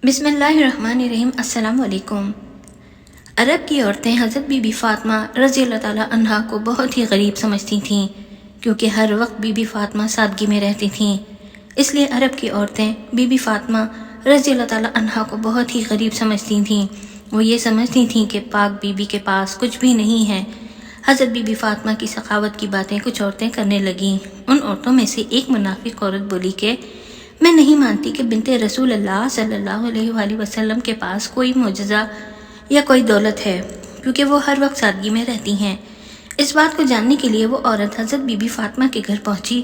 بسم اللہ الرحمن الرحیم۔ السلام علیکم۔ عرب کی عورتیں حضرت بی بی فاطمہ رضی اللہ تعالیٰ عنہا کو بہت ہی غریب سمجھتی تھیں، کیونکہ ہر وقت بی بی فاطمہ سادگی میں رہتی تھیں۔ اس لیے عرب کی عورتیں بی بی فاطمہ رضی اللہ تعالیٰ عنہا کو بہت ہی غریب سمجھتی تھیں۔ وہ یہ سمجھتی تھیں کہ پاک بی بی کے پاس کچھ بھی نہیں ہے۔ حضرت بی بی فاطمہ کی سخاوت کی باتیں کچھ عورتیں کرنے لگیں۔ ان عورتوں میں سے ایک منافق عورت بولی کہ میں نہیں مانتی کہ بنت رسول اللہ صلی اللہ علیہ وآلہ وسلم کے پاس کوئی معجزہ یا کوئی دولت ہے، کیونکہ وہ ہر وقت سادگی میں رہتی ہیں۔ اس بات کو جاننے کے لیے وہ عورت حضرت بی بی فاطمہ کے گھر پہنچی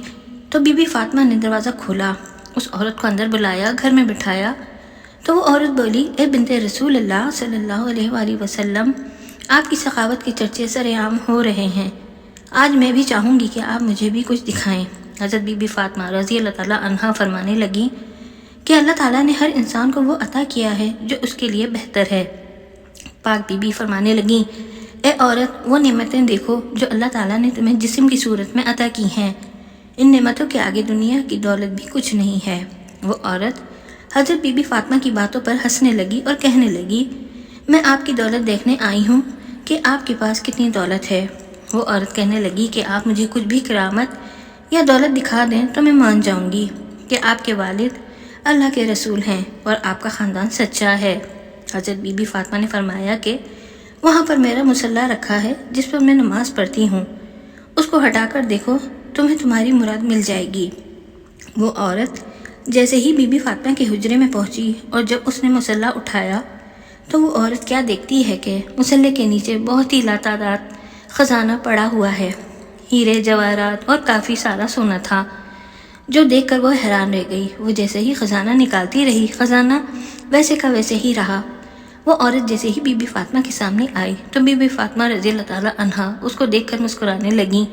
تو بی بی فاطمہ نے دروازہ کھولا، اس عورت کو اندر بلایا، گھر میں بٹھایا تو وہ عورت بولی، اے بنت رسول اللہ صلی اللہ علیہ وآلہ وسلم، آپ کی سخاوت کے چرچے سر عام ہو رہے ہیں۔ آج میں بھی چاہوں گی کہ آپ مجھے بھی کچھ دکھائیں۔ حضرت بی بی فاطمہ رضی اللہ تعالیٰ عنہا فرمانے لگی کہ اللہ تعالیٰ نے ہر انسان کو وہ عطا کیا ہے جو اس کے لیے بہتر ہے۔ پاک بی بی فرمانے لگیں، اے عورت، وہ نعمتیں دیکھو جو اللہ تعالیٰ نے تمہیں جسم کی صورت میں عطا کی ہیں۔ ان نعمتوں کے آگے دنیا کی دولت بھی کچھ نہیں ہے۔ وہ عورت حضرت بی بی فاطمہ کی باتوں پر ہنسنے لگی اور کہنے لگی، میں آپ کی دولت دیکھنے آئی ہوں کہ آپ کے پاس کتنی دولت ہے۔ وہ عورت کہنے لگی کہ آپ مجھے کچھ بھی کرامت یا دولت دکھا دیں تو میں مان جاؤں گی کہ آپ کے والد اللہ کے رسول ہیں اور آپ کا خاندان سچا ہے۔ حضرت بی بی فاطمہ نے فرمایا کہ وہاں پر میرا مصلی رکھا ہے جس پر میں نماز پڑھتی ہوں، اس کو ہٹا کر دیکھو، تمہیں تمہاری مراد مل جائے گی۔ وہ عورت جیسے ہی بی بی فاطمہ کے حجرے میں پہنچی اور جب اس نے مصلی اٹھایا تو وہ عورت کیا دیکھتی ہے کہ مصلی کے نیچے بہت ہی لاتعداد خزانہ پڑا ہوا ہے، ہیرے جواہرات اور کافی سارا سونا تھا، جو دیکھ کر وہ حیران رہ گئی۔ وہ جیسے ہی خزانہ نکالتی رہی، خزانہ ویسے کا ویسے ہی رہا۔ وہ عورت جیسے ہی بی بی فاطمہ کے سامنے آئی تو بی بی فاطمہ رضی اللہ تعالیٰ عنہا اس کو دیکھ کر مسکرانے لگیں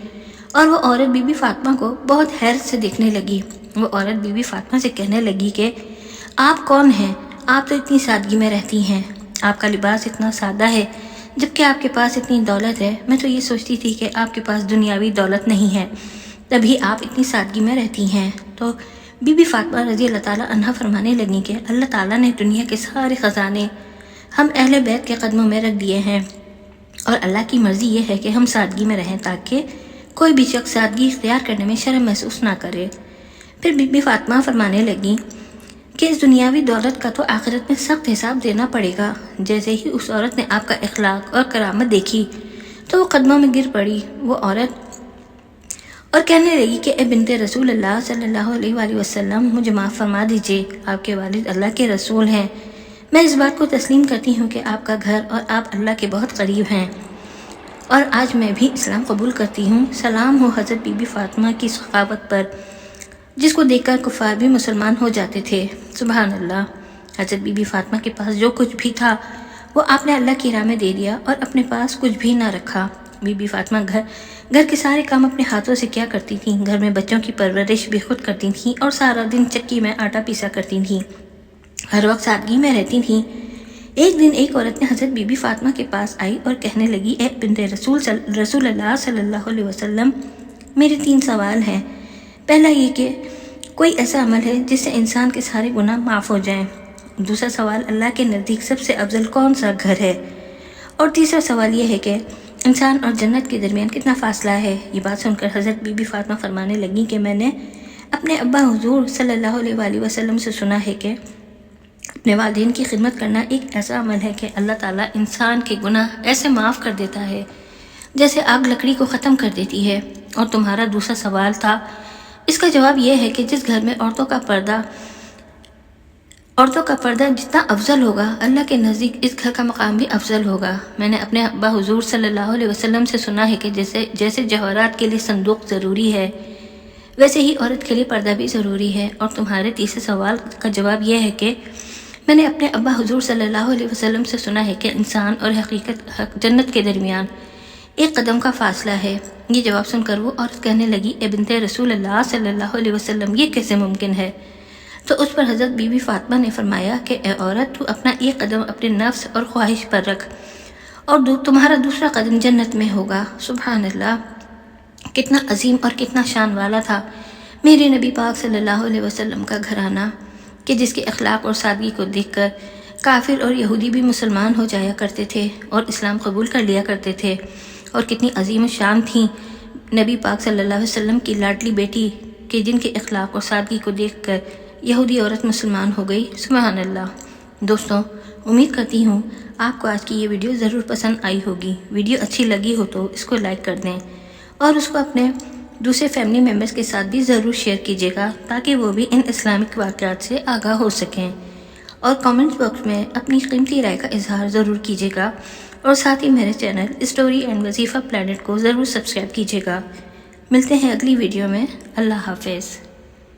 اور وہ عورت بی بی فاطمہ کو بہت حیرت سے دیکھنے لگی۔ وہ عورت بی بی فاطمہ سے کہنے لگی کہ آپ کون ہیں؟ آپ تو اتنی سادگی میں رہتی ہیں، آپ کا لباس اتنا سادہ ہے جبکہ آپ کے پاس اتنی دولت ہے۔ میں تو یہ سوچتی تھی کہ آپ کے پاس دنیاوی دولت نہیں ہے، تبھی آپ اتنی سادگی میں رہتی ہیں۔ تو بی بی فاطمہ رضی اللہ تعالیٰ عنہا فرمانے لگیں کہ اللہ تعالیٰ نے دنیا کے سارے خزانے ہم اہل بیت کے قدموں میں رکھ دیے ہیں، اور اللہ کی مرضی یہ ہے کہ ہم سادگی میں رہیں تاکہ کوئی بھی شخص سادگی اختیار کرنے میں شرم محسوس نہ کرے۔ پھر بی بی فاطمہ فرمانے لگیں کہ اس دنیاوی دولت کا تو آخرت میں سخت حساب دینا پڑے گا۔ جیسے ہی اس عورت نے آپ کا اخلاق اور کرامت دیکھی تو وہ قدموں میں گر پڑی۔ وہ عورت اور کہنے لگی کہ اے بنت رسول اللہ صلی اللہ علیہ وآلہ وسلم، مجھے معاف فرما دیجئے، آپ کے والد اللہ کے رسول ہیں۔ میں اس بات کو تسلیم کرتی ہوں کہ آپ کا گھر اور آپ اللہ کے بہت قریب ہیں، اور آج میں بھی اسلام قبول کرتی ہوں۔ سلام ہو حضرت بی بی فاطمہ کی سخاوت پر، جس کو دیکھ کر کفار بھی مسلمان ہو جاتے تھے۔ سبحان اللہ۔ حضرت بی بی فاطمہ کے پاس جو کچھ بھی تھا وہ آپ نے اللہ کی راہ میں دے دیا اور اپنے پاس کچھ بھی نہ رکھا۔ بی بی فاطمہ گھر کے سارے کام اپنے ہاتھوں سے کیا کرتی تھیں، گھر میں بچوں کی پرورش بھی خود کرتی تھیں اور سارا دن چکی میں آٹا پیسا کرتی تھیں، ہر وقت سادگی میں رہتی تھیں۔ ایک دن ایک عورت نے حضرت بی بی فاطمہ کے پاس آئی اور کہنے لگی، اے بنت رسول اللہ صلی اللہ علیہ وسلم، میرے 3 سوال ہیں۔ پہلا یہ کہ کوئی ایسا عمل ہے جس سے انسان کے سارے گناہ معاف ہو جائیں؟ دوسرا سوال، اللہ کے نزدیک سب سے افضل کون سا گھر ہے؟ اور تیسرا سوال یہ ہے کہ انسان اور جنت کے درمیان کتنا فاصلہ ہے؟ یہ بات سن کر حضرت بی بی فاطمہ فرمانے لگیں کہ میں نے اپنے ابا حضور صلی اللہ علیہ وآلہ وسلم سے سنا ہے کہ اپنے والدین کی خدمت کرنا ایک ایسا عمل ہے کہ اللہ تعالیٰ انسان کے گناہ ایسے معاف کر دیتا ہے جیسے آگ لکڑی کو ختم کر دیتی ہے۔ اور تمہارا دوسرا سوال تھا، اس کا جواب یہ ہے کہ جس گھر میں عورتوں کا پردہ جتنا افضل ہوگا، اللہ کے نزدیک اس گھر کا مقام بھی افضل ہوگا۔ میں نے اپنے ابا حضور صلی اللہ علیہ وسلم سے سنا ہے کہ جیسے جواہرات کے لیے صندوق ضروری ہے، ویسے ہی عورت کے لیے پردہ بھی ضروری ہے۔ اور تمہارے تیسرے سوال کا جواب یہ ہے کہ میں نے اپنے ابا حضور صلی اللہ علیہ وسلم سے سنا ہے کہ انسان اور حقیقت جنت کے درمیان ایک قدم کا فاصلہ ہے۔ یہ جواب سن کر وہ عورت کہنے لگی، اے بنت رسول اللہ صلی اللہ علیہ وسلم، یہ کیسے ممکن ہے؟ تو اس پر حضرت بی بی فاطمہ نے فرمایا کہ اے عورت، تو اپنا ایک قدم اپنے نفس اور خواہش پر رکھ اور تمہارا دوسرا قدم جنت میں ہوگا۔ سبحان اللہ، کتنا عظیم اور کتنا شان والا تھا میرے نبی پاک صلی اللہ علیہ وسلم کا گھرانہ۔ کہ جس کے اخلاق اور سادگی کو دیکھ کر کافر اور یہودی بھی مسلمان ہو جایا کرتے تھے اور اسلام قبول کر لیا کرتے تھے، اور کتنی عظیم شان تھیں نبی پاک صلی اللہ علیہ وسلم کی لاڈلی بیٹی کہ جن کے اخلاق اور سادگی کو دیکھ کر یہودی عورت مسلمان ہو گئی۔ سبحان اللہ۔ دوستوں، امید کرتی ہوں آپ کو آج کی یہ ویڈیو ضرور پسند آئی ہوگی۔ ویڈیو اچھی لگی ہو تو اس کو لائک کر دیں اور اس کو اپنے دوسرے فیملی ممبرز کے ساتھ بھی ضرور شیئر کیجیے گا تاکہ وہ بھی ان اسلامک واقعات سے آگاہ ہو سکیں، اور کامنٹس باکس میں اپنی قیمتی رائے کا اظہار ضرور کیجیے گا، اور ساتھ ہی میرے چینل اسٹوری اینڈ وظیفہ پلانٹ کو ضرور سبسکرائب کیجیے گا۔ ملتے ہیں اگلی ویڈیو میں۔ اللہ حافظ۔